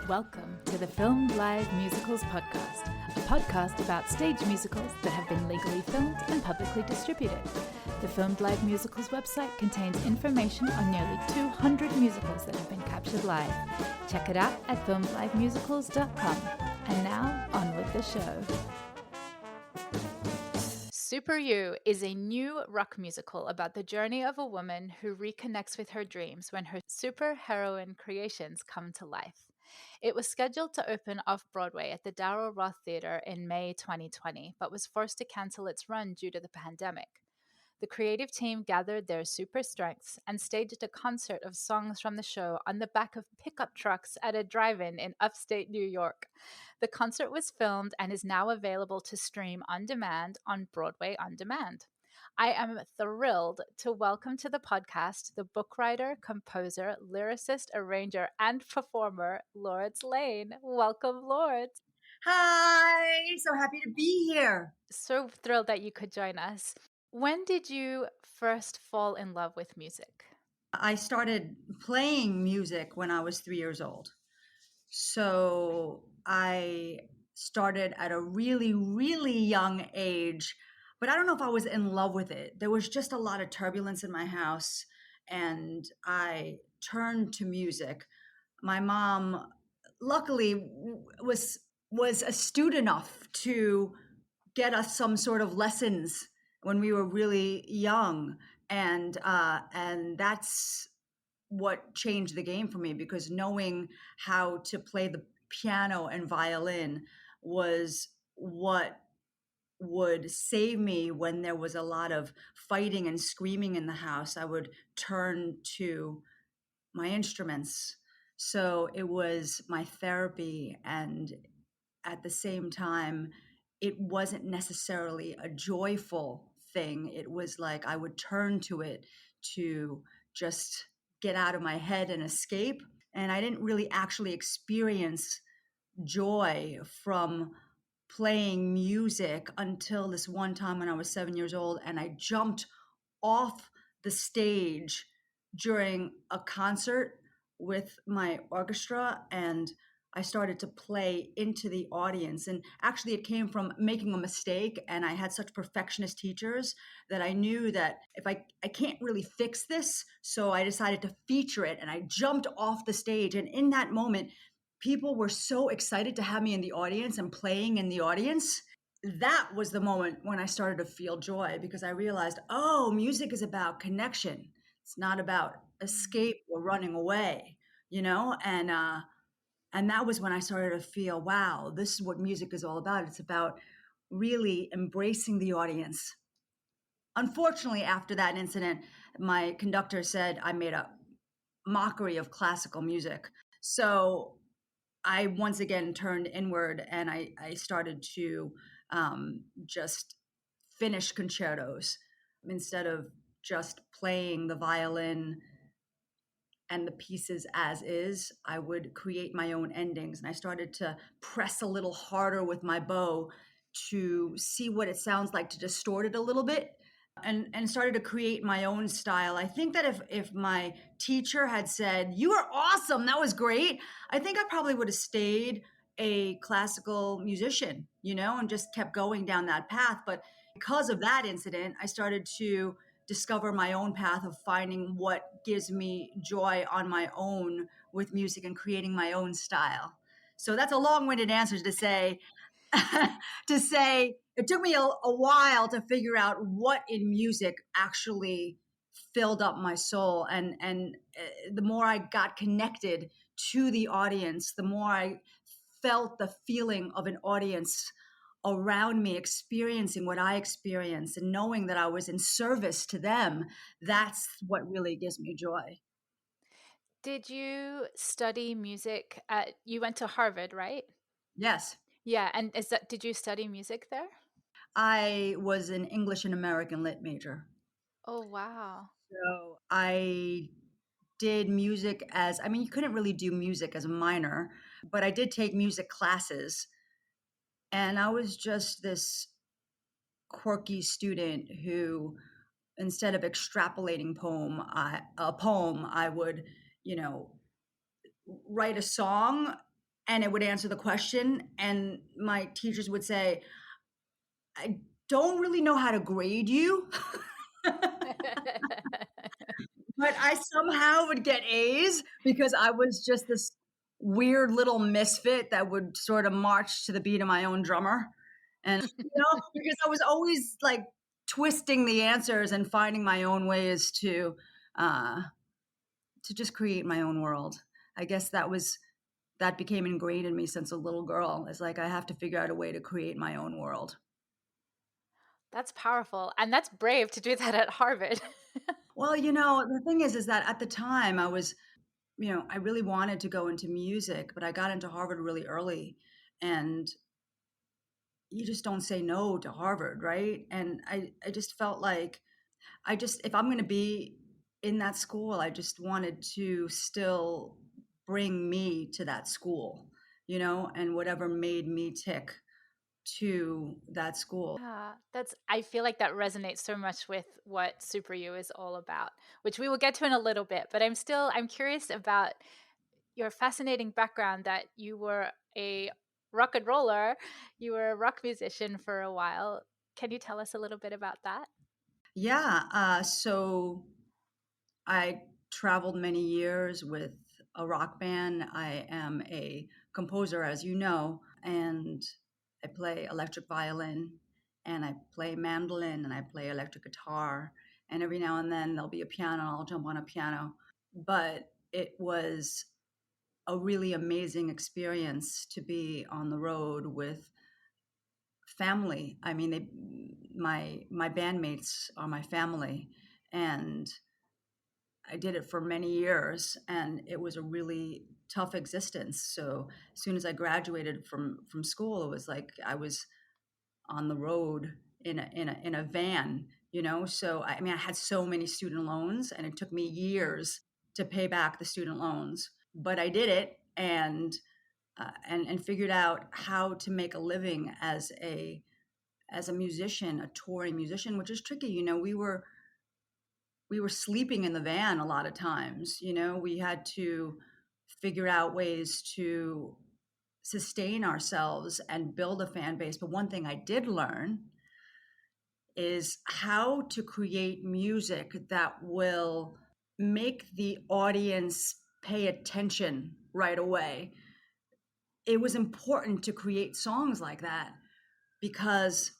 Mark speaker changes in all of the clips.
Speaker 1: Welcome to the Filmed Live Musicals podcast, a podcast about stage musicals that have been legally filmed and publicly distributed. The Filmed Live Musicals website contains information on nearly 200 musicals that have been captured live. Check it out at filmedlivemusicals.com. And now, on with the show. SuperYou is a new rock musical about the journey of a woman who reconnects with her dreams when her superheroine creations come to life. It was scheduled to open off-Broadway at the Darrell Roth Theatre in May 2020, but was forced to cancel its run due to the pandemic. The creative team gathered their super strengths and staged a concert of songs from the show on the back of pickup trucks at a drive-in in upstate New York. The concert was filmed and is now available to stream on demand on Broadway On Demand. I am thrilled to welcome to the podcast the book writer, composer, lyricist, arranger, and performer, Lourds Lane. Welcome, Lourds.
Speaker 2: Hi, so happy to be here.
Speaker 1: So thrilled that you could join us. When did you first fall in love with music?
Speaker 2: I started playing music when I was 3 years old. So I started at a really, really young age, but I don't know if I was in love with it. There was just a lot of turbulence in my house, and I turned to music. My mom, luckily, was astute enough to get us some sort of lessons when we were really young, and that's what changed the game for me, because knowing how to play the piano and violin was what would save me when there was a lot of fighting and screaming in the house. I would turn to my instruments. So it was my therapy, and at the same time, it wasn't necessarily a joyful thing. It was like I would turn to it to just get out of my head and escape. And I didn't really actually experience joy from playing music until this one time when I was 7 years old, and I jumped off the stage during a concert with my orchestra, and I started to play into the audience. And actually it came from making a mistake, and I had such perfectionist teachers that I knew that if I can't really fix this, so I decided to feature it, and I jumped off the stage. And in that moment, people were so excited to have me in the audience and playing in the audience. That was the moment when I started to feel joy, because I realized, oh, music is about connection. It's not about escape or running away, and that was when I started to feel, wow, this is what music is all about. It's about really embracing the audience. Unfortunately, after that incident, my conductor said I made a mockery of classical music. So I once again turned inward, and I started to just finish concertos instead of just playing the violin and the pieces as is. I would create my own endings, and I started to press a little harder with my bow to see what it sounds like, to distort it a little bit, and started to create my own style. I think that if my teacher had said, "You are awesome, that was great," I think I probably would have stayed a classical musician, and just kept going down that path. But because of that incident, I started to discover my own path of finding what gives me joy on my own with music and creating my own style. So that's a long-winded answer to say, it took me a while to figure out what in music actually filled up my soul. And the more I got connected to the audience, the more I felt the feeling of an audience around me experiencing what I experienced, and knowing that I was in service to them. That's what really gives me joy.
Speaker 1: Did you study music you went to Harvard, right?
Speaker 2: Yes.
Speaker 1: Yeah, and did you study music there?
Speaker 2: I was an English and American lit major.
Speaker 1: Oh, wow.
Speaker 2: So I did music you couldn't really do music as a minor, but I did take music classes. And I was just this quirky student who instead of extrapolating a poem, I would, you know, write a song and it would answer the question. And my teachers would say, I don't really know how to grade you, but I somehow would get A's because I was just this weird little misfit that would sort of march to the beat of my own drummer. And, because I was always like twisting the answers and finding my own ways uh, to just create my own world. I guess that became ingrained in me since a little girl. It's like I have to figure out a way to create my own world.
Speaker 1: That's powerful. And that's brave to do that at Harvard.
Speaker 2: Well, the thing is that at the time I really wanted to go into music, but I got into Harvard really early, and you just don't say no to Harvard, right? And I just felt like if I'm going to be in that school, I just wanted to still bring me to that school, and whatever made me tick to that school.
Speaker 1: Yeah, I feel like that resonates so much with what SuperYou is all about, which we will get to in a little bit, but I'm curious about your fascinating background that you were a rock and roller, you were a rock musician for a while. Can you tell us a little bit about that?
Speaker 2: Yeah. So I traveled many years with a rock band. I am a composer, as you know, and I play electric violin and I play mandolin and I play electric guitar. And every now and then there'll be a piano and I'll jump on a piano. But it was a really amazing experience to be on the road with family. I mean, my bandmates are my family, and I did it for many years, and it was a really tough existence. So as soon as I graduated from school, it was like I was on the road in a van, So I mean, I had so many student loans, and it took me years to pay back the student loans, but I did it, and figured out how to make a living as a musician, a touring musician, which is tricky. We were sleeping in the van a lot of times. We had to figure out ways to sustain ourselves and build a fan base. But one thing I did learn is how to create music that will make the audience pay attention right away. It was important to create songs like that because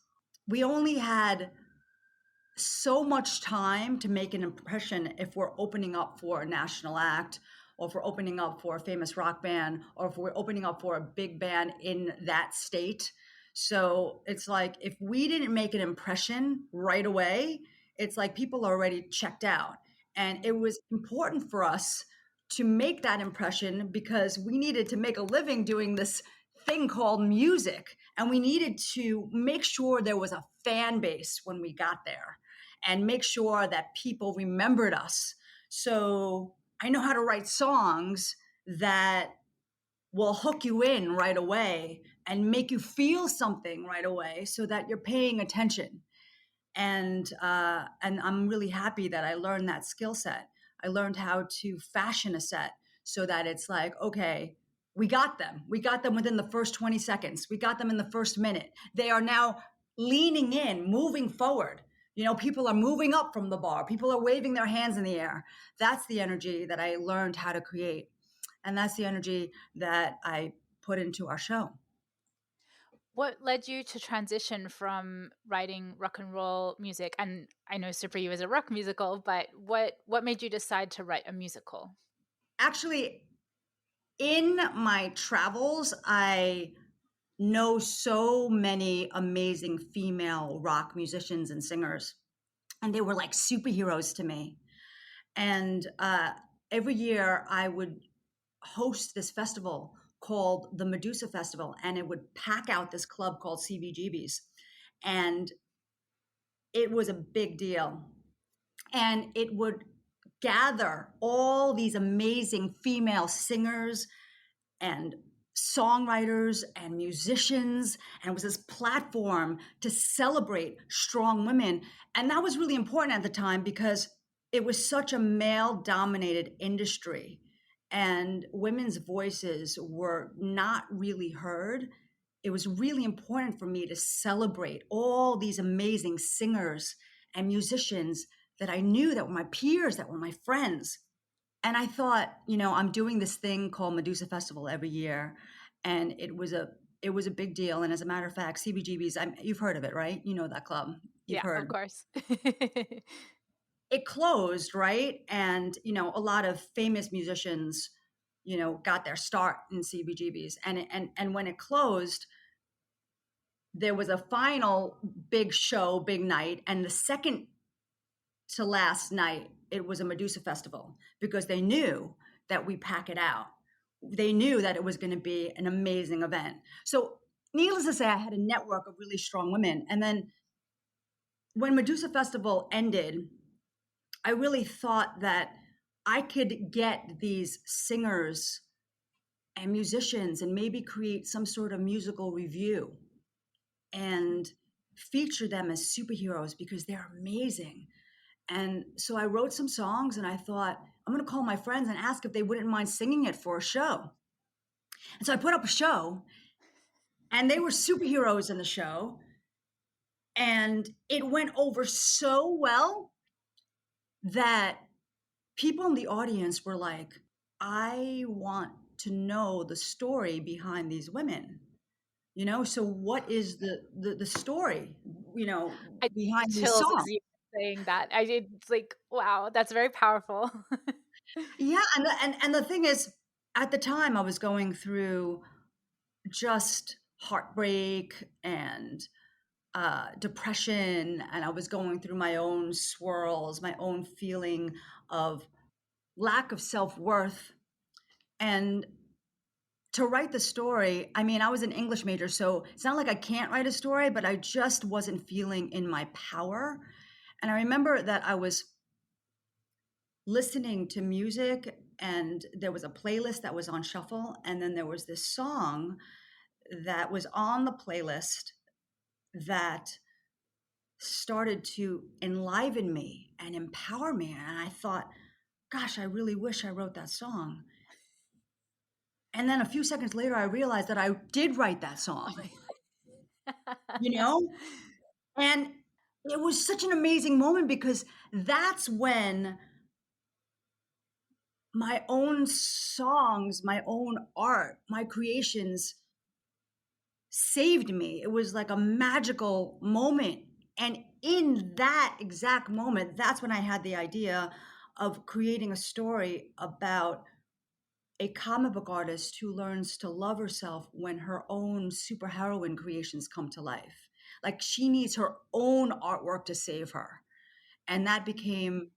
Speaker 2: we only had so much time to make an impression if we're opening up for a national act, or if we're opening up for a famous rock band, or if we're opening up for a big band in that state. So it's like if we didn't make an impression right away, it's like people are already checked out. And it was important for us to make that impression because we needed to make a living doing this thing called music. And we needed to make sure there was a fan base when we got there and make sure that people remembered us. So I know how to write songs that will hook you in right away and make you feel something right away so that you're paying attention. And I'm really happy that I learned that skill set. I learned how to fashion a set so that it's like, okay, we got them. We got them within the first 20 seconds. We got them in the first minute. They are now leaning in, moving forward. People are moving up from the bar. People are waving their hands in the air. That's the energy that I learned how to create. And that's the energy that I put into our show.
Speaker 1: What led you to transition from writing rock and roll music? And I know SuperYou is a rock musical, but what made you decide to write a musical?
Speaker 2: Actually, in my travels, I know so many amazing female rock musicians and singers, and they were like superheroes to me. And every year I would host this festival called the Medusa Festival, and it would pack out this club called CBGB's. And it was a big deal. And it would gather all these amazing female singers and songwriters and musicians, and it was this platform to celebrate strong women. And that was really important at the time because it was such a male dominated industry and women's voices were not really heard. It was really important for me to celebrate all these amazing singers and musicians that I knew, that were my peers, that were my friends. And I thought, I'm doing this thing called Medusa Festival every year, and it was a big deal. And as a matter of fact, CBGB's, you've heard of it, right? You know that club. You've
Speaker 1: Yeah, of
Speaker 2: heard.
Speaker 1: course.
Speaker 2: It closed, right? And a lot of famous musicians, got their start in CBGB's, and when it closed, there was a final big show, big night, and the second to last night, it was a Medusa Festival because they knew that we pack it out. They knew that it was going to be an amazing event. So, needless to say, I had a network of really strong women. And then when Medusa Festival ended, I really thought that I could get these singers and musicians and maybe create some sort of musical review and feature them as superheroes because they're amazing. And so I wrote some songs and I thought, I'm going to call my friends and ask if they wouldn't mind singing it for a show. And so I put up a show and they were superheroes in the show. And it went over so well that people in the audience were like, I want to know the story behind these women. So what is the story,
Speaker 1: I
Speaker 2: behind these
Speaker 1: chills
Speaker 2: songs?
Speaker 1: as you were saying that. It's like, wow, that's very powerful.
Speaker 2: Yeah, and the thing is, at the time I was going through just heartbreak and depression, and I was going through my own swirls, my own feeling of lack of self-worth. And to write the story, I mean, I was an English major, so it's not like I can't write a story, but I just wasn't feeling in my power. And I remember that I was listening to music and there was a playlist that was on shuffle, and then there was this song that was on the playlist that started to enliven me and empower me. And I thought, gosh, I really wish I wrote that song. And then a few seconds later, I realized that I did write that
Speaker 1: Oh
Speaker 2: song,
Speaker 1: my
Speaker 2: you
Speaker 1: God.
Speaker 2: know? And it was such an amazing moment because that's when my own songs, my own art, my creations saved me. It was like a magical moment. And in that exact moment, that's when I had the idea of creating a story about a comic book artist who learns to love herself when her own superheroine creations come to life. Like she needs her own artwork to save her. And that became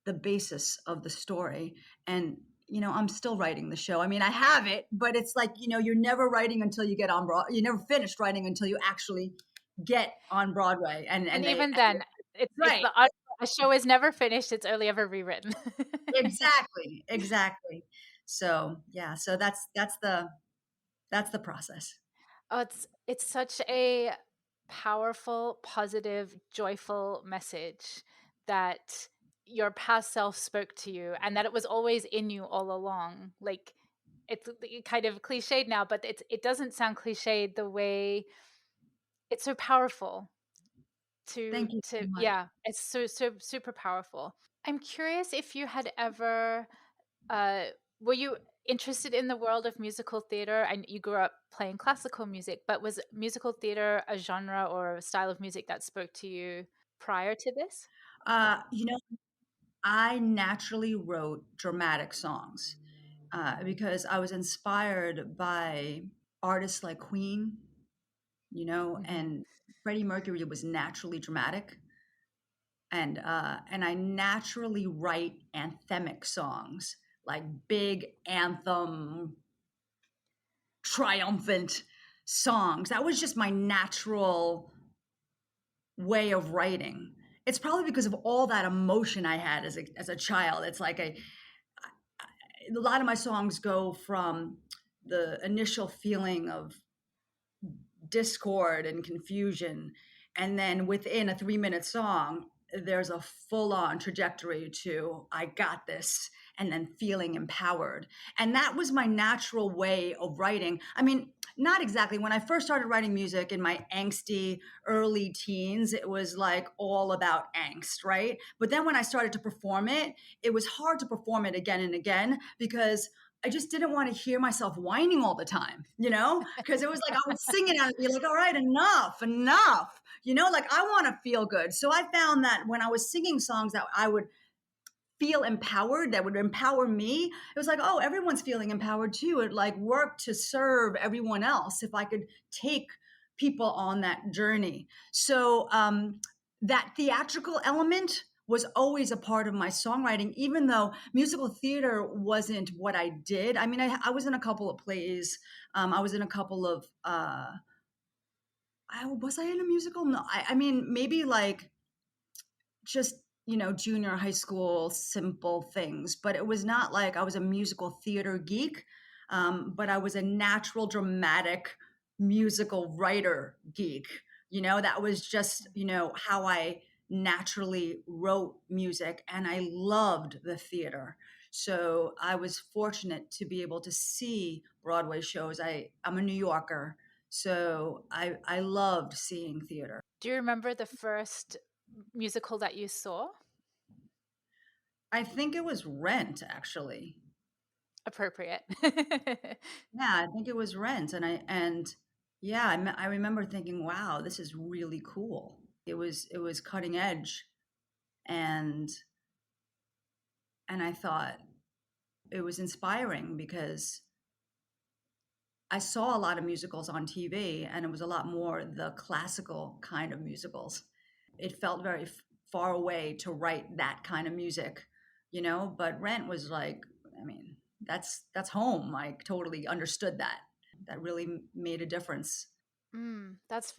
Speaker 2: the basis of the story. And I'm still writing the show. I mean, I have it, but it's like, you're never writing until you get on Broadway. You never finish writing until you actually get on Broadway. And
Speaker 1: And
Speaker 2: they
Speaker 1: even then, it's
Speaker 2: right.
Speaker 1: the a show is never finished, it's only ever rewritten.
Speaker 2: Exactly. So yeah, so that's the process.
Speaker 1: Oh, it's such a powerful, positive, joyful message that your past self spoke to you and that it was always in you all along. Like it's kind of cliched now, but it doesn't sound cliched the way it's so powerful
Speaker 2: Thank you
Speaker 1: to
Speaker 2: so much.
Speaker 1: yeah, it's so super powerful. I'm curious if you had ever uh were you interested in the world of musical theater? And you grew up playing classical music, but was musical theater a genre or a style of music that spoke to you prior to this?
Speaker 2: Uh, you know, I naturally wrote dramatic songs because I was inspired by artists like Queen,
Speaker 1: Mhm.
Speaker 2: and Freddie Mercury was naturally dramatic, and I naturally write anthemic songs, like big anthem, triumphant songs. That was just my natural way of writing. It's probably because of all that emotion I had as a child. It's like a lot of my songs go from the initial feeling of discord and confusion. And then within a 3-minute song, there's a full on trajectory to I got this, and then feeling empowered. And that was my natural way of writing. I mean, not exactly. When I first started writing music in my angsty early teens, it was like all about angst, right? But then when I started to perform it, it was hard to perform it again and again because I just didn't want to hear myself whining all the time, because it was like I would sing it and be like, all right, enough, enough, like I want to feel good. So I found that when I was singing songs that I would feel empowered, that would empower me, it was like, oh, everyone's feeling empowered too. It like worked to serve everyone else if I could take people on that journey. So that theatrical element was always a part of my songwriting, even though musical theater wasn't what I did. I mean, I was in a couple of plays. I was in a couple of, was I in a musical? No, I mean, maybe like just, junior high school, simple things, but it was not like I was a musical theater geek. But I was a natural dramatic musical writer geek. That was just, how I naturally wrote music, and I loved the theater. So I was fortunate to be able to see Broadway shows. I'm a New Yorker, so I loved seeing theater.
Speaker 1: Do you remember the first musical that you saw?
Speaker 2: I think it was Rent, actually.
Speaker 1: Appropriate.
Speaker 2: Yeah, I think it was Rent, and yeah, I remember thinking, wow, this is really cool. It was cutting edge, and I thought it was inspiring because I saw a lot of musicals on TV, and it was a lot more the classical kind of musicals. It felt very far away to write that kind of music, but Rent was like, I mean, that's home. I totally understood that. That really made a difference.
Speaker 1: That's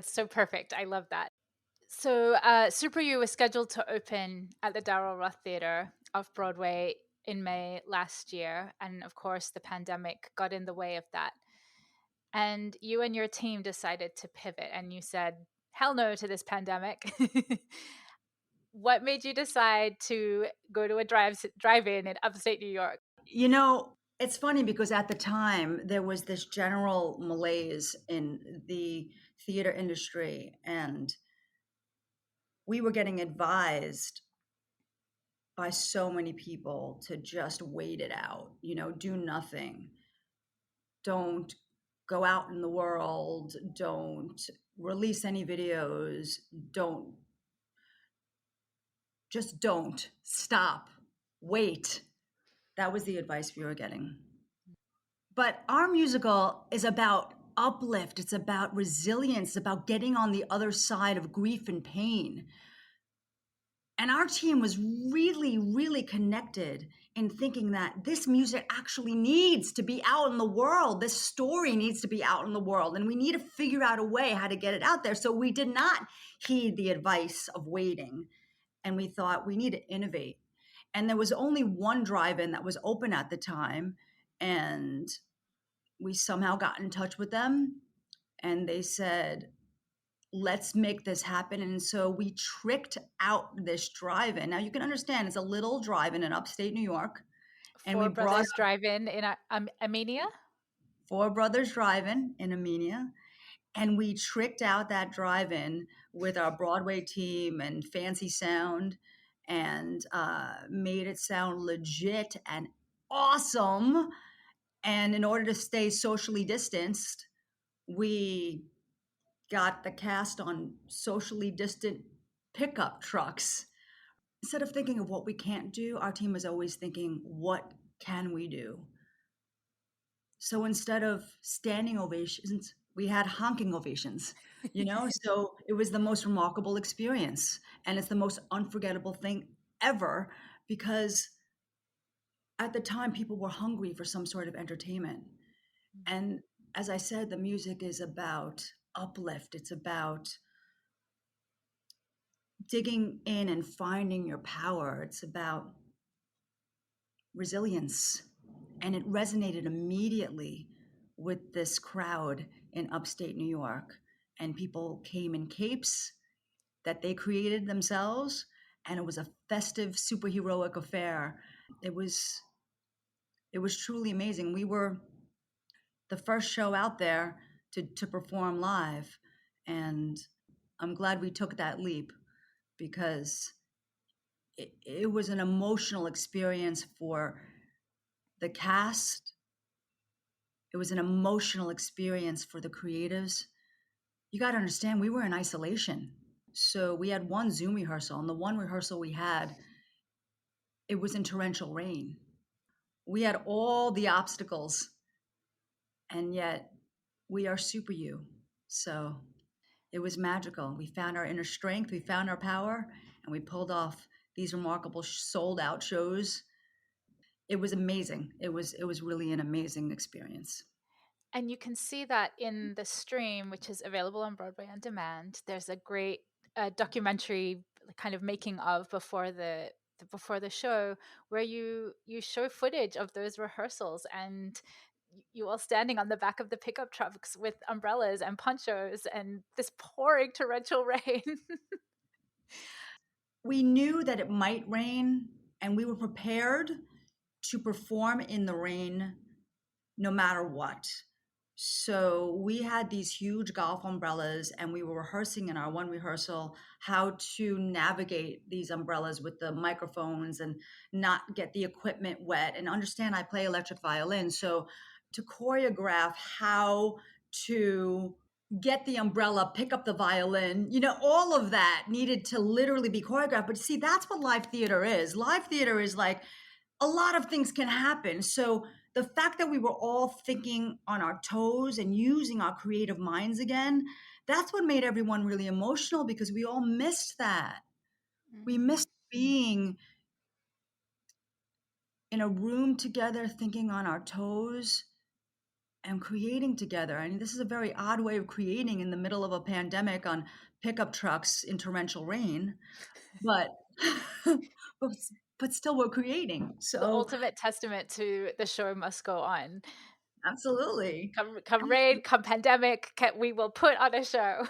Speaker 1: so perfect. I love that. So, SuperYou was scheduled to open at the Darrell Roth Theater off Broadway in May last year, and of course, the pandemic got in the way of that. And you and your team decided to pivot, and you said, "Hell no to this pandemic." What made you decide to go to a drive-in in upstate New York?
Speaker 2: It's funny because at the time there was this general malaise in the theater industry, and we were getting advised by so many people to just wait it out, do nothing. Don't go out in the world. Don't release any videos. Don't stop, wait. That was the advice we were getting. But our musical is about uplift. It's about resilience. It's about getting on the other side of grief and pain. And our team was really, really connected in thinking that this music actually needs to be out in the world. This story needs to be out in the world. And we need to figure out a way how to get it out there. So we did not heed the advice of waiting. And we thought we need to innovate. And there was only one drive-in that was open at the time. And we somehow got in touch with them. And they said, let's make this happen. And so we tricked out this drive-in. Now you can understand it's a little drive-in in upstate New York. And we
Speaker 1: Four
Speaker 2: brought
Speaker 1: Brothers Drive-In in Armenia.
Speaker 2: Four Brothers Drive-In in Armenia. And we tricked out that drive-in with our Broadway team and fancy sound, and made it sound legit and awesome. And in order to stay socially distanced, we got the cast on socially distant pickup trucks. Instead of thinking of what we can't do, our team is always thinking, what can we do? So instead of standing ovations, we had honking ovations, So it was the most remarkable experience. And it's the most unforgettable thing ever because at the time people were hungry for some sort of entertainment. And as I said, the music is about uplift. It's about digging in and finding your power. It's about resilience. And it resonated immediately with this crowd in upstate New York. And people came in capes that they created themselves. And it was a festive, superheroic affair. It was it was truly amazing. We were the first show out there to perform live. And I'm glad we took that leap because it was an emotional experience for the cast. It was an emotional experience for the creatives. You got to understand, we were in isolation. So we had one Zoom rehearsal, and the one rehearsal we had, it was in torrential rain. We had all the obstacles, and yet we are SuperYou. So it was magical. We found our inner strength, we found our power, and we pulled off these remarkable sold out shows. It was amazing. It was really an amazing experience.
Speaker 1: And you can see that in the stream, which is available on Broadway on demand. There's a great documentary kind of making of before the show, where you show footage of those rehearsals and you all standing on the back of the pickup trucks with umbrellas and ponchos and this pouring torrential rain.
Speaker 2: We knew that it might rain, and we were prepared to perform in the rain no matter what. So we had these huge golf umbrellas, and we were rehearsing in our one rehearsal how to navigate these umbrellas with the microphones and not get the equipment wet. And understand, I play electric violin. So to choreograph how to get the umbrella, pick up the violin, all of that needed to literally be choreographed. But see, that's what live theater is. Live theater is like a lot of things can happen. So the fact that we were all thinking on our toes and using our creative minds again, that's what made everyone really emotional, because we all missed that. We missed being in a room together, thinking on our toes and creating together. I mean, this is a very odd way of creating in the middle of a pandemic on pickup trucks in torrential rain, but but, but still we're creating.
Speaker 1: The
Speaker 2: So
Speaker 1: ultimate testament to the show must go on.
Speaker 2: absolutely.
Speaker 1: Come rain, come pandemic, we will put on a show.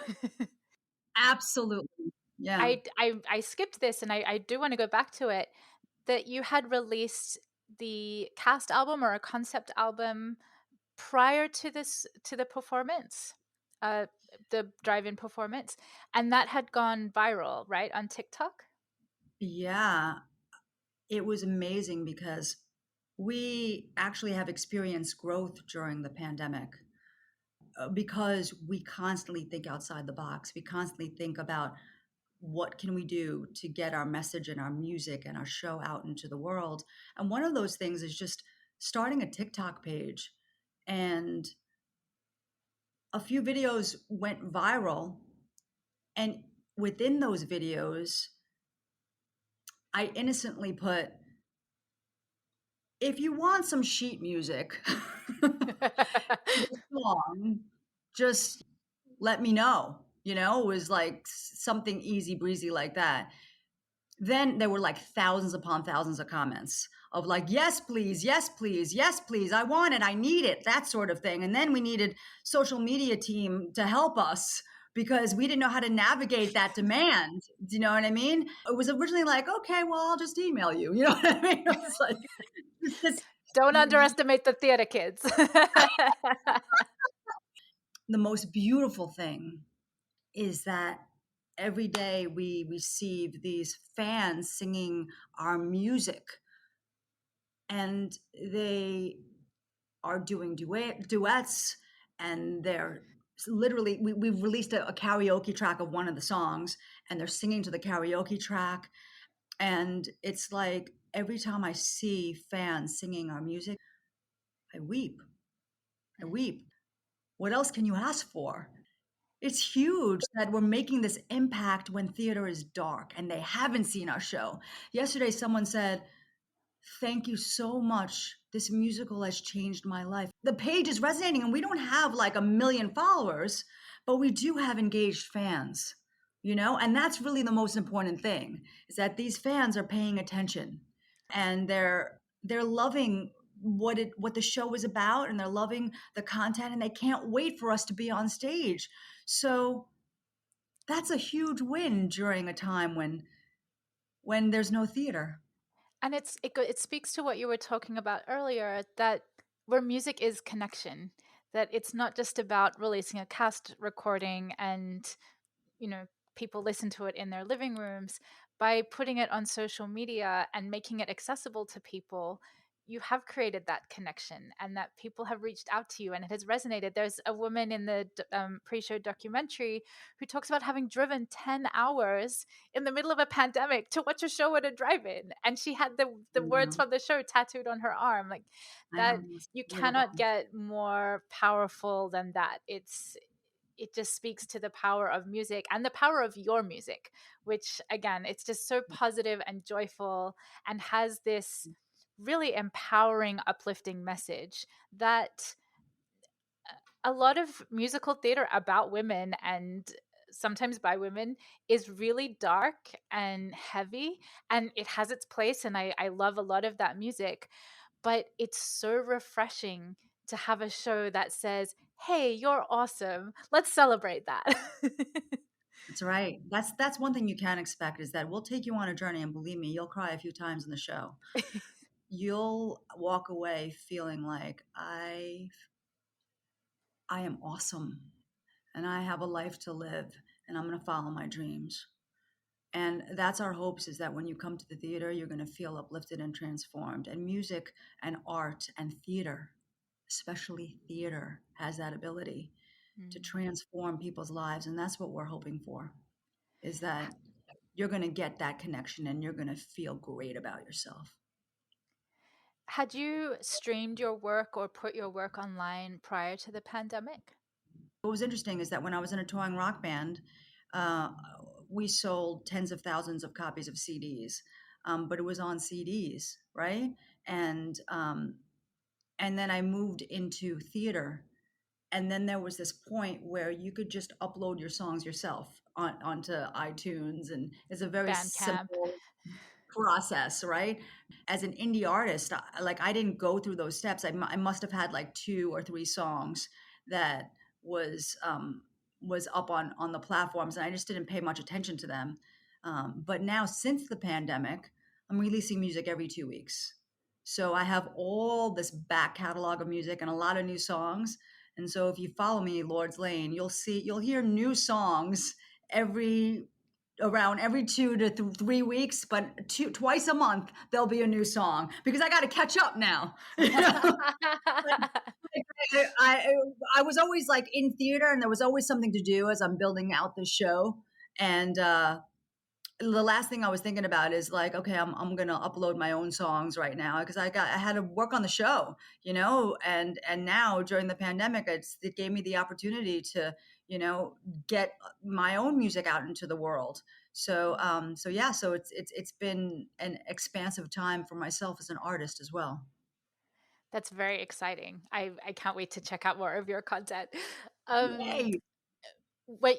Speaker 2: Absolutely. Yeah.
Speaker 1: I skipped this, and I do want to go back to it. That you had released the cast album or a concept album prior to the performance, uh, the drive-in performance, and that had gone viral, right, on TikTok.
Speaker 2: Yeah. It was amazing because we actually have experienced growth during the pandemic, because we constantly think outside the box. We constantly think about what can we do to get our message and our music and our show out into the world. And one of those things is just starting a TikTok page. And a few videos went viral. And within those videos, I innocently put, if you want some sheet music song, just let me know. It was like something easy breezy like that. Then there were like thousands upon thousands of comments of like, yes, please, yes, please, yes, please, I want it, I need it, that sort of thing. And then we needed social media team to help us because we didn't know how to navigate that demand. Do you know what I mean? It was originally like, okay, well, I'll just email you. You know what I mean? It was like, this,
Speaker 1: Don't underestimate the theater kids.
Speaker 2: the most beautiful thing is that every day we receive these fans singing our music, and they are doing duets, and they're literally, we've released a karaoke track of one of the songs, and they're singing to the karaoke track. And it's like every time I see fans singing our music, I weep. I weep. What else can you ask for? It's huge that we're making this impact when theater is dark and they haven't seen our show. Yesterday, someone said, thank you so much. This musical has changed my life. The page is resonating, and we don't have like a million followers, but we do have engaged fans, and that's really the most important thing, is that these fans are paying attention, and they're loving what the show is about, and they're loving the content, and they can't wait for us to be on stage. So that's a huge win during a time when there's no theater.
Speaker 1: And it speaks to what you were talking about earlier, that where music is connection, that it's not just about releasing a cast recording and, you know, people listen to it in their living rooms. By putting it on social media and making it accessible to people, you have created that connection, and that people have reached out to you and it has resonated. There's a woman in the pre-show documentary who talks about having driven 10 hours in the middle of a pandemic to watch a show at a drive-in, and she had the
Speaker 2: I
Speaker 1: words
Speaker 2: know.
Speaker 1: from the show tattooed on her arm. Like
Speaker 2: I
Speaker 1: that,
Speaker 2: know. It's
Speaker 1: you
Speaker 2: beautiful.
Speaker 1: cannot get more powerful than that. It just speaks to the power of music and the power of your music, which again, it's just so positive and joyful, and has this really empowering, uplifting message that a lot of musical theater about women and sometimes by women is really dark and heavy, and it has its place, and I love a lot of that music, but it's so refreshing to have a show that says, hey, you're awesome, let's celebrate that.
Speaker 2: That's right. That's one thing you can expect, is that we'll take you on a journey, and believe me, you'll cry a few times in the show. You'll walk away feeling like I am awesome, and I have a life to live, and I'm going to follow my dreams. And that's our hopes, is that when you come to the theater, you're going to feel uplifted and transformed. And music and art and theater, especially theater, has that ability to
Speaker 1: Mm.
Speaker 2: transform people's lives. And that's what we're hoping for, is that you're going to get that connection and you're going to feel great about yourself.
Speaker 1: Had you streamed your work or put your work online prior to the pandemic?
Speaker 2: What was interesting is that when I was in a touring rock band, uh, we sold tens of thousands of copies of CDs, but it was on CDs, right? And and then I moved into theater, and then there was this point where you could just upload your songs yourself onto iTunes, and it's a very
Speaker 1: Bandcamp.
Speaker 2: simple process, right? As an indie artist, like I didn't go through those steps. I must have had like 2 or 3 songs that was was up on the platforms, and I just didn't pay much attention to them. But now, since the pandemic, I'm releasing music every 2 weeks. So I have all this back catalog of music and a lot of new songs. And so if you follow me, Lourds Lane, you'll hear new songs every around every 2 to 3 weeks, but twice a month there'll be a new song, because I got to catch up now. You know? I, I I was always like in theater, and there was always something to do as I'm building out the show. And the last thing I was thinking about is like, okay, I'm gonna upload my own songs right now, because I had to work on the show, you know, and now during the pandemic, it gave me the opportunity to, you know, get my own music out into the world. So yeah, so it's been an expansive time for myself as an artist as well.
Speaker 1: That's very exciting. I can't wait to check out more of your content. Um,
Speaker 2: Yay!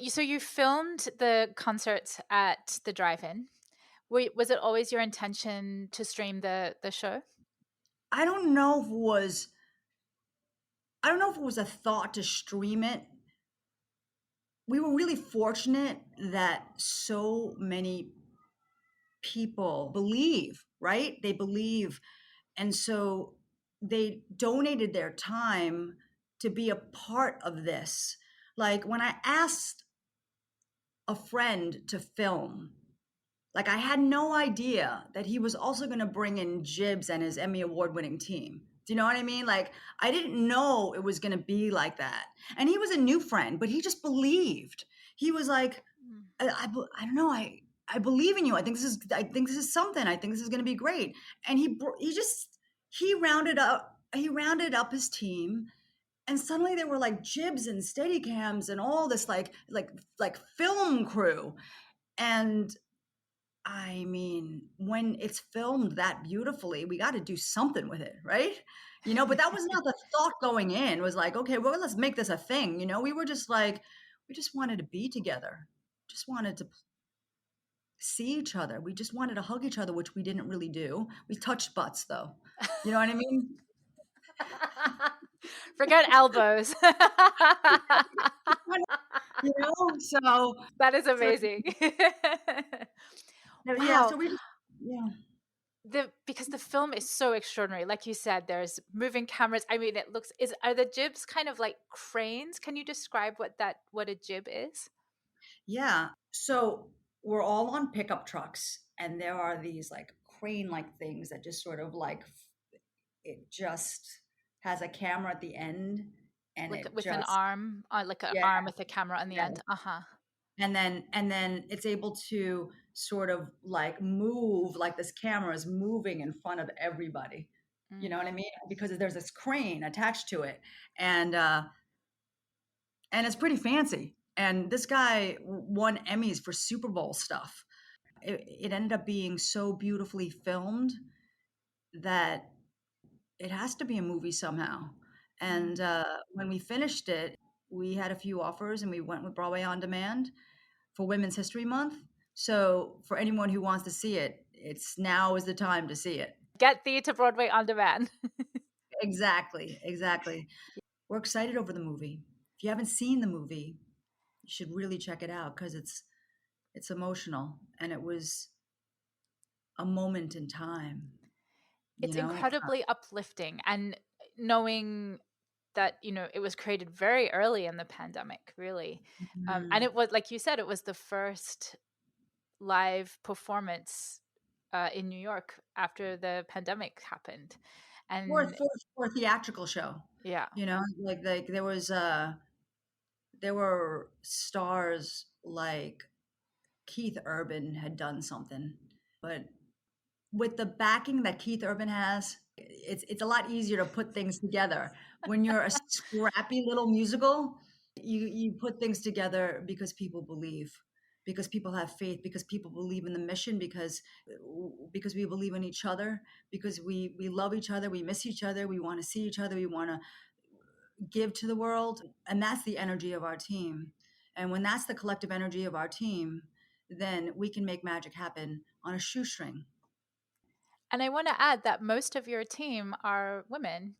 Speaker 1: so you filmed the concerts at the Drive-In. Was it always your intention to stream the show?
Speaker 2: I don't know if it was I don't know if it was a thought to stream it. We were really fortunate that so many people believe, right? They believe. And so they donated their time to be a part of this. Like when I asked a friend to film, like I had no idea that he was also going to bring in Jibs and his Emmy Award winning team. Do you know what I mean? Like I didn't know it was going to be like that. And he was a new friend, but he just believed. He was like,
Speaker 1: Mm.
Speaker 2: I don't know. I believe in you. I think this is something. I think this is going to be great. And he just he rounded up his team, and suddenly there were like jibs and steady cams and all this like film crew. And I mean, when it's filmed that beautifully, we got to do something with it, right? You know, but that was not the thought going in. It was like, okay, well, let's make this a thing. You know, we were just like, we just wanted to be together, just wanted to see each other. We just wanted to hug each other, which we didn't really do. We touched butts, though. You know what I mean?
Speaker 1: Forget elbows.
Speaker 2: You know, so
Speaker 1: That is
Speaker 2: so
Speaker 1: amazing.
Speaker 2: yeah,
Speaker 1: Wow.
Speaker 2: so we just yeah.
Speaker 1: Because the film is so extraordinary. Like you said, there's moving cameras. I mean, it looks is are the jibs kind of like cranes? Can you describe what a jib is?
Speaker 2: Yeah. So we're all on pickup trucks, and there are these like crane-like things that just sort of like it just has a camera at the end, and
Speaker 1: Like
Speaker 2: it
Speaker 1: with an
Speaker 2: just
Speaker 1: arm, like an
Speaker 2: yeah,
Speaker 1: arm with a camera on the
Speaker 2: yeah.
Speaker 1: end. Uh-huh.
Speaker 2: And then it's able to sort of like move like this camera is moving in front of everybody. You know
Speaker 1: Mm.
Speaker 2: what I mean? Because there's this crane attached to it, and it's pretty fancy. And this guy won Emmys for Super Bowl stuff. It ended up being so beautifully filmed that it has to be a movie somehow. And
Speaker 1: Mm.
Speaker 2: when we finished it, we had a few offers, and we went with Broadway On Demand for Women's History Month. So for anyone who wants to see it, it's now is the time to see it.
Speaker 1: Get thee to Broadway on demand.
Speaker 2: Exactly, exactly. We're excited over the movie. If you haven't seen the movie, you should really check it out because it's emotional, and it was a moment in time, you
Speaker 1: It's
Speaker 2: know?
Speaker 1: incredibly uplifting, and knowing that it was created very early in the pandemic, really. And
Speaker 2: Mhm.
Speaker 1: it was, like you said, it was the first live performance in New York after the pandemic happened.
Speaker 2: For,
Speaker 1: And
Speaker 2: for for a theatrical show,
Speaker 1: yeah.
Speaker 2: like there were stars like Keith Urban had done something, but with the backing that Keith Urban has, it's a lot easier to put things together. When you're a scrappy little musical, you put things together because people have faith, because people believe in the mission, because we believe in each other, because we love each other, we miss each other, we want to see each other, we want to give to the world, and that's the energy of our team. And when that's the collective energy of our team, then we can make magic happen on a shoestring.
Speaker 1: And I want to add that most of your team are women.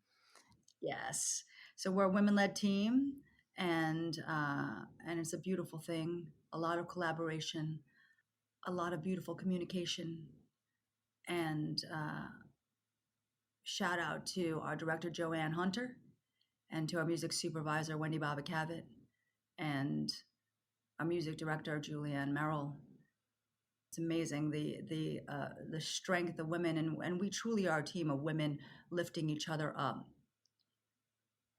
Speaker 2: Yes. So we're a women-led team, and it's a beautiful thing. A lot of collaboration, a lot of beautiful communication, and shout out to our director Joanne Hunter, and to our music supervisor Wendy Bobby-Cavett, and our music director Julianne Merrill. It's amazing the strength of women, and we truly are a team of women lifting each other up.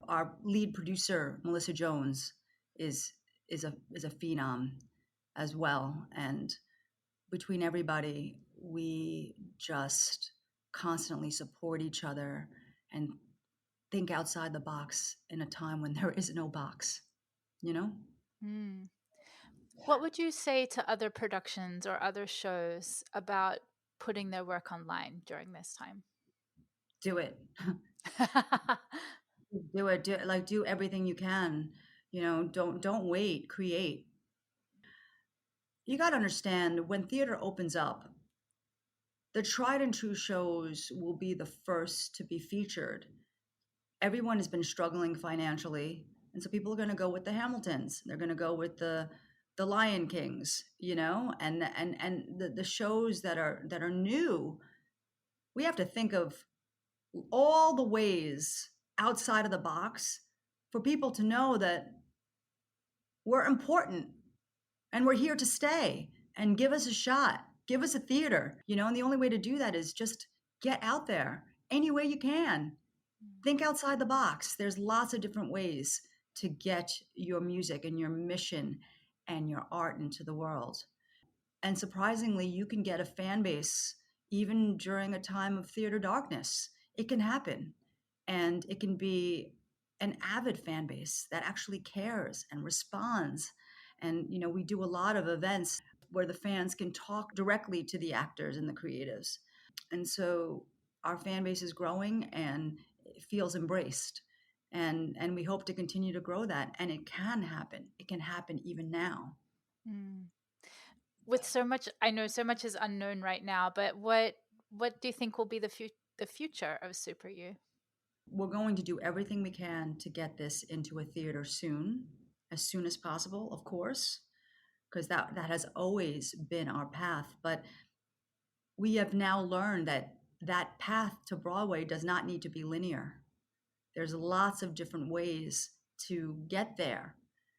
Speaker 2: Our lead producer Melissa Jones is is a phenom as well, and between everybody we just constantly support each other and think outside the box in a time when there is no box, you know?
Speaker 1: Mm. What would you say to other productions or other shows about putting their work online during this time?
Speaker 2: Do it. Do everything you can. Don't wait, create. You got to understand when theater opens up, the tried and true shows will be the first to be featured. Everyone has been struggling financially, and so people are going to go with the Hamiltons. They're going to go with the Lion Kings, and the shows that are new. We have to think of all the ways outside of the box for people to know that we're important and we're here to stay, and give us a shot, give us a theater, and the only way to do that is just get out there any way you can. Think outside the box. There's lots of different ways to get your music and your mission and your art into the world. And surprisingly, you can get a fan base even during a time of theater darkness. It can happen. And it can be an avid fan base that actually cares and responds. And, we do a lot of events where the fans can talk directly to the actors and the creatives. And so our fan base is growing, and it feels embraced. And we hope to continue to grow that. And it can happen. It can happen even now.
Speaker 1: Mm. With so much, I know so much is unknown right now, but what do you think will be the future of SuperYou?
Speaker 2: We're going to do everything we can to get this into a theater as soon as possible, of course, because that has always been our path. But we have now learned that that path to Broadway does not need to be linear. There's lots of different ways to get there.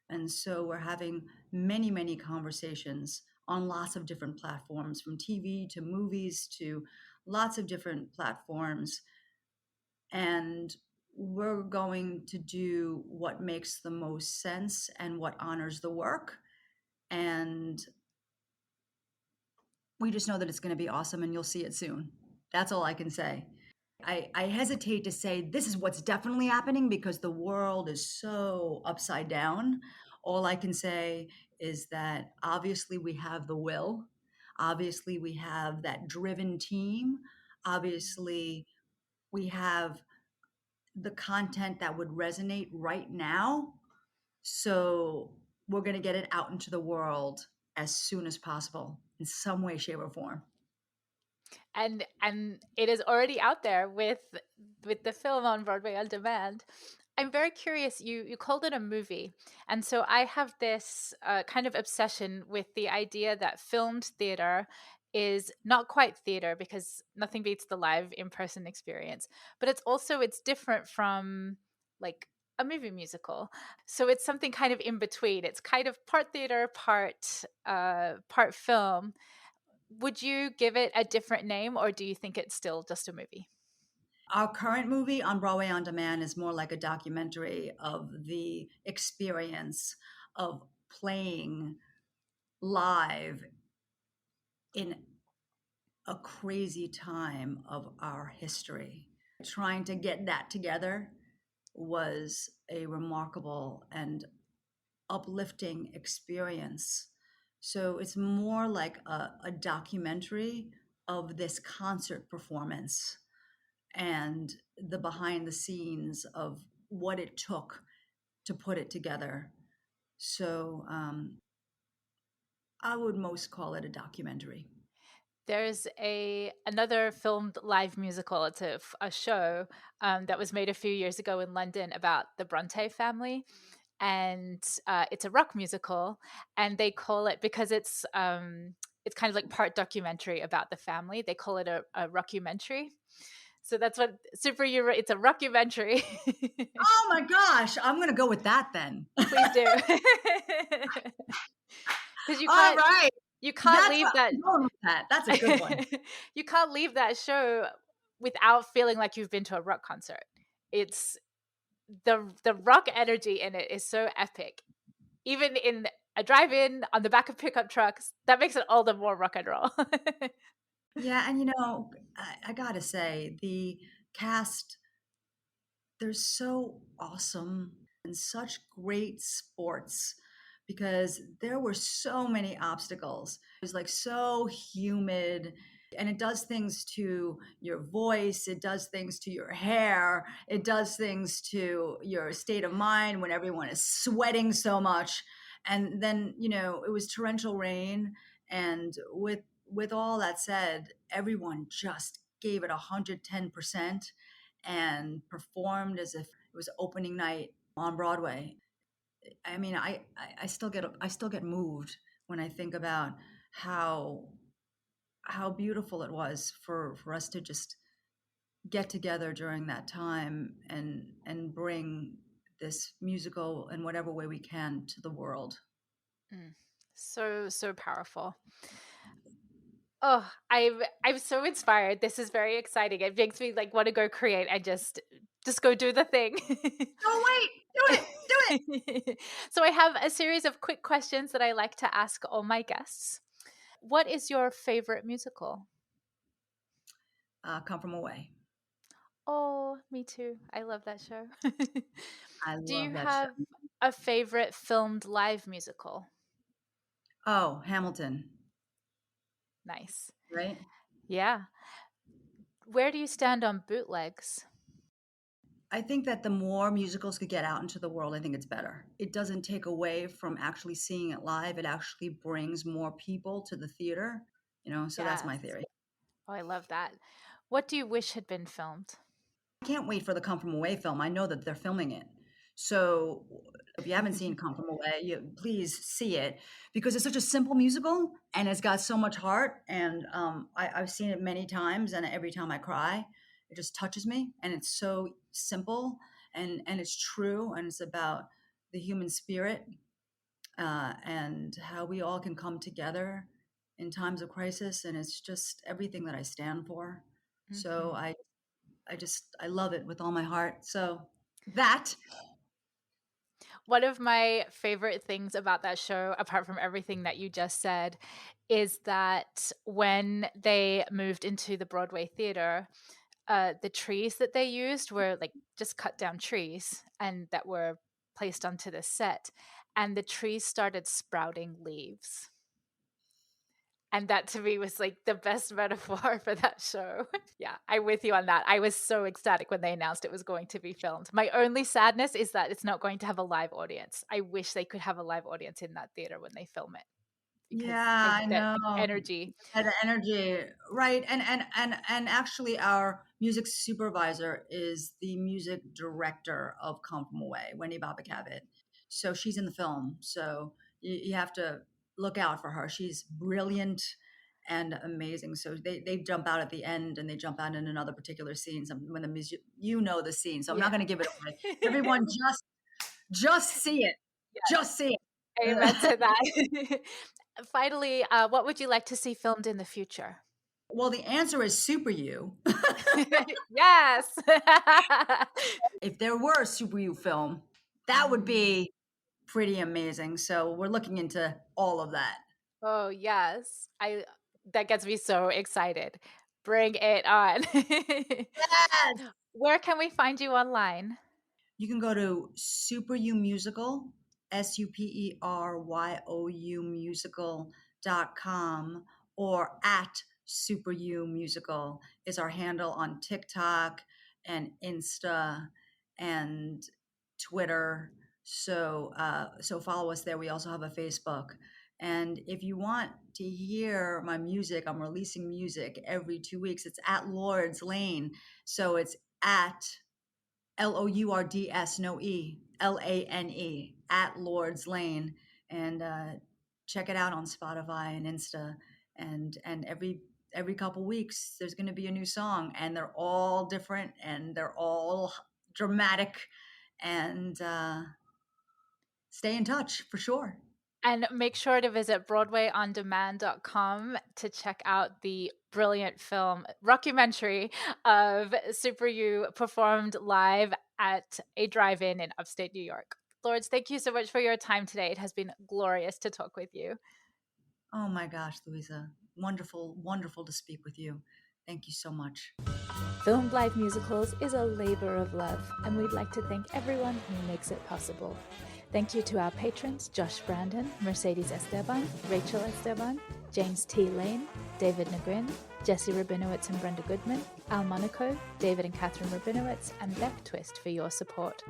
Speaker 2: And so we're having many, many conversations on lots of different platforms, from TV to movies to lots of different platforms. And we're going to do what makes the most sense and what honors the work. And we just know that it's going to be awesome and you'll see it soon. That's all I can say. I hesitate to say this is what's definitely happening because the world is so upside down. All I can say is that obviously we have the will. Obviously, we have that driven team. Obviously, we have the content that would resonate right now. So we're going to get it out into the world as soon as possible in some way, shape, or form.
Speaker 1: And it is already out there with the film on Broadway on demand. I'm very curious. You called it a movie, and so I have this kind of obsession with the idea that filmed theater is not quite theater because nothing beats the live in-person experience, but it's different from like a movie musical. So it's something kind of in between. It's kind of part theater, part film. Would you give it a different name, or do you think it's still just a movie?
Speaker 2: Our current movie on Broadway on Demand is more like a documentary of the experience of playing live in a crazy time of our history. Trying to get that together was a remarkable and uplifting experience. So it's more like a documentary of this concert performance and the behind the scenes of what it took to put it together. So I would most call it a documentary.
Speaker 1: There's a another filmed live musical. It's a show that was made a few years ago in London about the Bronte family, and it's a rock musical. And they call it, because it's kind of like part documentary about the family. They call it a rockumentary. So that's what SuperYou. It's a rockumentary.
Speaker 2: Oh my gosh, I'm going to go with that then.
Speaker 1: Please do, because
Speaker 2: All right.
Speaker 1: you can't
Speaker 2: That's
Speaker 1: leave
Speaker 2: what
Speaker 1: that
Speaker 2: I'm going with that. That's a good one.
Speaker 1: you can't leave that show without feeling like you've been to a rock concert. It's the rock energy in it is so epic. Even in a drive-in on the back of pickup trucks, that makes it all the more rock and roll.
Speaker 2: Yeah, and I gotta say, the cast, they're so awesome and such great sports because there were so many obstacles. It was like so humid, and it does things to your voice, it does things to your hair, it does things to your state of mind when everyone is sweating so much. And then, it was torrential rain, and with all that said, everyone just gave it 110% and performed as if it was opening night on Broadway. I mean, I still get moved when I think about how how beautiful it was for us to just get together during that time and bring this musical in whatever way we can to the world.
Speaker 1: Mm. So powerful. Oh, I'm so inspired. This is very exciting. It makes me like want to go create and just go do the thing.
Speaker 2: Oh wait, do it, do it.
Speaker 1: So I have a series of quick questions that I like to ask all my guests. What is your favorite musical?
Speaker 2: Come from away.
Speaker 1: Oh, me too. I love that show.
Speaker 2: I
Speaker 1: Do
Speaker 2: love
Speaker 1: you
Speaker 2: that show.
Speaker 1: have a favorite filmed live musical?
Speaker 2: Oh, Hamilton,
Speaker 1: Nice.
Speaker 2: right?
Speaker 1: Yeah. Where do you stand on bootlegs?
Speaker 2: I think that the more musicals could get out into the world, I think it's better. It doesn't take away from actually seeing it live. It actually brings more people to the theater, so that's my
Speaker 1: Yes.
Speaker 2: theory.
Speaker 1: Oh, I love that. What do you wish had been filmed?
Speaker 2: can't wait for the Come From Away film. I know that they're filming it. So if you haven't seen Come From Away, please see it because it's such a simple musical and it's got so much heart. And I've seen it many times, and every time I cry, it just touches me. And it's so simple and it's true, and it's about the human spirit and how we all can come together in times of crisis. And it's just everything that I stand for. So
Speaker 1: Mhm.
Speaker 2: I love it with all my heart. So that.
Speaker 1: One of my favorite things about that show, apart from everything that you just said, is that when they moved into the Broadway theater, the trees that they used were like just cut down trees and that were placed onto the set, and the trees started sprouting leaves. And that to me was like the best metaphor for that show. Yeah, I'm with you on that. I was so ecstatic when they announced it was going to be filmed. My only sadness is that it's not going to have a live audience. I wish they could have a live audience in that theater when they film it because
Speaker 2: Yeah,
Speaker 1: of
Speaker 2: I
Speaker 1: that
Speaker 2: know.
Speaker 1: energy.
Speaker 2: The energy, right? And actually, our music supervisor is the music director of Come From Away, Wendy Babakavit. So she's in the film. So you have to look out for her. She's brilliant and amazing. So they jump out at the end, and they jump out in another particular scene. When the music, you know the scene. So I'm not
Speaker 1: Yeah.
Speaker 2: going to give it away. Everyone, just see it. Just see
Speaker 1: Amen
Speaker 2: it.
Speaker 1: to that. Finally, what would you like to see filmed in the future?
Speaker 2: Well, the answer is SuperYou.
Speaker 1: Yes.
Speaker 2: If there were a SuperYou film, that would be pretty amazing. So we're looking into all of that.
Speaker 1: Oh, yes. I That gets me so excited. Bring it on.
Speaker 2: Yes.
Speaker 1: Where can we find you online?
Speaker 2: You can go to SuperYou Musical, SuperYou musical.com, or at SuperYou Musical is our handle on TikTok and Insta and Twitter. So follow us there. We also have a Facebook. And if you want to hear my music, I'm releasing music every 2 weeks. It's at Lourds Lane. So it's at Lourds, no E, Lane, at Lourds Lane. And check it out on Spotify and Insta. And every couple weeks, there's going to be a new song, and they're all different, and they're all dramatic. And stay in touch for sure.
Speaker 1: And make sure to visit BroadwayOnDemand.com to check out the brilliant film Rockumentary of SuperYou performed live at a drive-in upstate New York. Lourds, thank you so much for your time today. It has been glorious to talk with you.
Speaker 2: Oh my gosh, Luisa. Wonderful, wonderful to speak with you. Thank you so much.
Speaker 1: Filmed Live Musicals is a labor of love, and we'd like to thank everyone who makes it possible. Thank you to our patrons, Josh Brandon, Mercedes Esteban, Rachel Esteban, James T. Lane, David Negrin, Jesse Rabinowitz and Brenda Goodman, Al Monaco, David and Catherine Rabinowitz, and Beck Twist for your support.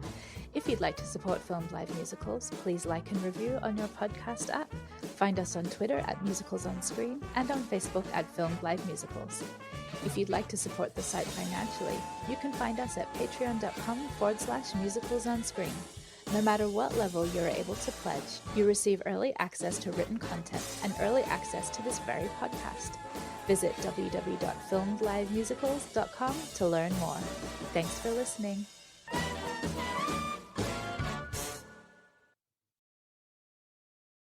Speaker 1: If you'd like to support Filmed Live Musicals, please like and review on your podcast app. Find us on Twitter at Musicals on Screen and on Facebook at Filmed Live Musicals. If you'd like to support the site financially, you can find us at patreon.com/musicals on screen. No matter what level you're able to pledge, you receive early access to written content and early access to this very podcast. Visit www.filmedlivemusicals.com to learn more. Thanks for listening.